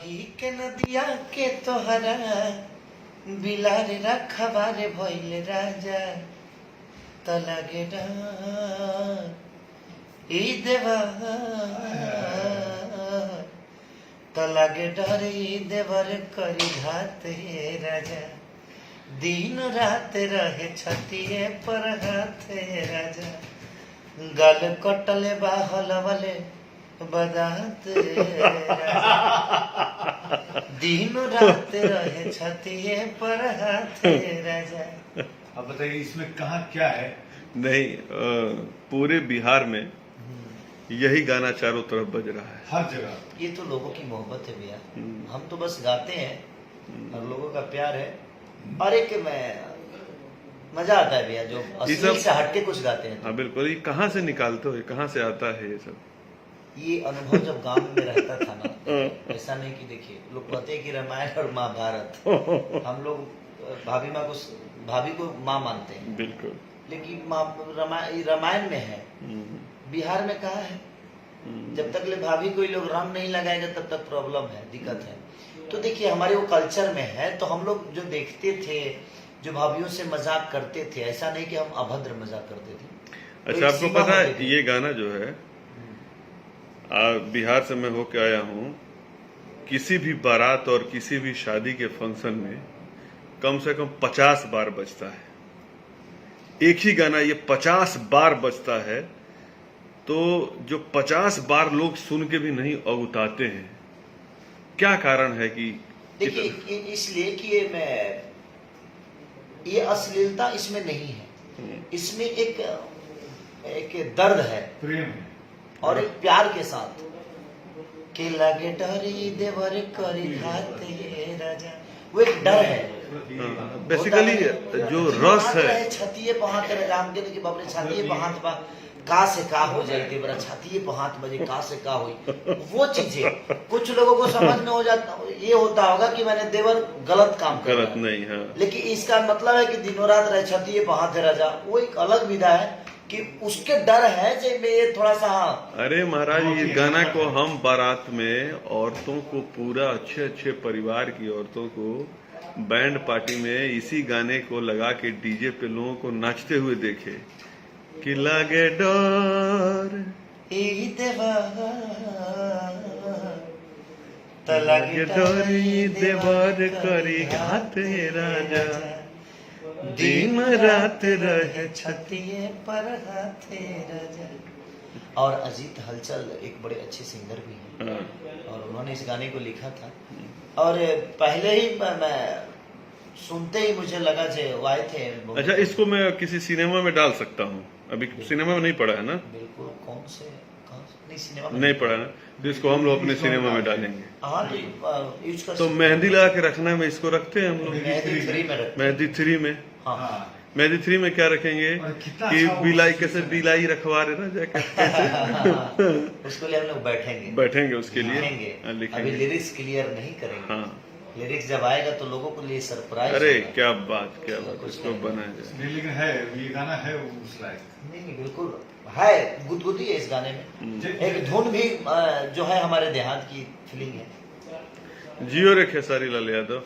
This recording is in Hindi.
के नदिया के तोहरा बिलार रखबारे भइल राजा त लागे ई देवा त लागे डर ई देवर करी घात हे राजा दिन रात रहे छतिए पर हाथ हे राजा गल कटले बाहल वाले बदात दिन रात रहे छतिए पर हाथ राजा। अब बताइए इसमें कहाँ क्या है? नहीं, पूरे बिहार में यही गाना चारों तरफ बज रहा है, हर जगह। ये तो लोगों की मोहब्बत है भैया, हम तो बस गाते हैं और लोगों का प्यार है। और एक मैं मजा आता है भैया जो असली से हटके कुछ गाते हैं। हाँ बिल्कुल। ये कहाँ से निकालते हो, कहाँ से आता है ये सब? ये अनुभव जब गांव में रहता था ना, ऐसा नहीं कि देखिए लोग कहते हैं कि रामायण और महाभारत, हम लोग भाभी को माँ मानते हैं, बिल्कुल, लेकिन रामायण में है, बिहार में कहाँ है? जब तक ले भाभी कोई लोग राम नहीं लगाएगा तब तक प्रॉब्लम है, दिक्कत है। तो देखिए हमारे वो कल्चर में है, तो हम लोग जो देखते थे, जो भाभीयों से मजाक करते थे, ऐसा नहीं कि हम अभद्र मजाक करते थे। अच्छा, आपको पता है ये गाना जो है बिहार से मैं होके आया हूँ, किसी भी बारात और किसी भी शादी के फंक्शन में कम से कम 50 बार बजता है। एक ही गाना ये 50 बार बजता है, तो जो 50 बार लोग सुन के भी नहीं अगुताते हैं, क्या कारण है? कि देखिए इसलिए कि ये अश्लीलता इसमें नहीं है, इसमें एक दर्द है, प्रेम है और एक प्यार के साथ के लगे डरी देवर करी खाते राजा, वो एक डर है। बेसिकली जो रस है, छतिए पहात राम के कि बाबरे छतिए पहात बा का से का हो जाए, बड़ा छतिए पहात बजे का से का हुई, वो चीजें कुछ लोगों को समझ में हो जाता, ये होता होगा कि मैंने देवर गलत काम कर गलत नहीं है, लेकिन इसका मतलब है कि दिनों रात रहे छतिए पहात राजा, वो एक अलग विधा है कि उसके डर है जब ये थोड़ा सा। अरे महाराज, ये गाना को हम बारात में औरतों को, पूरा अच्छे अच्छे परिवार की औरतों को बैंड पार्टी में इसी गाने को लगा के डीजे पे लोगों को नाचते हुए देखे कि लागे डर ई देवा त लागे डर ई देवर करी घात राजा दिन रात रहे छतिए पर हाथे राजा। और अजीत हलचल एक बड़े अच्छे सिंगर भी हैं, और उन्होंने इस गाने को लिखा था, और पहले ही मैं सुनते ही मुझे लगा वो आए थे। अच्छा, इसको मैं किसी सिनेमा में डाल सकता हूँ? अभी सिनेमा में नहीं पड़ा है ना? बिल्कुल। कौन से नहीं, सिनेमा में नहीं पड़ा ना, तो इसको हम लोग अपने सिनेमा में डालेंगे। हाँ, तो यूज कर। तो मेहंदी लगा के रखना में इसको रखते हैं हम लोग मेहंदी 3 में। हाँ, मेहंदी 3 में क्या रखेंगे कि बिलाई, कैसे बिलाई रखवा रहे ना जाके उसके लिए हम लोग बैठेंगे उसके लिए लिखेंगे। अभी लिरिक्स क्लियर नहीं करेंगे। हाँ, लिरिक्स जब आएगा तो लोगों को लिए सरप्राइज। अरे क्या बात, इसको बनाया जाए। लेकिन है ये गाना है उस लायक। नहीं, बिल्कुल है, गुदगुदी है इस गाने में। एक धुन भी जो है हमारे देहात की फीलिंग है। जियो रे खेसारी लाल यादव।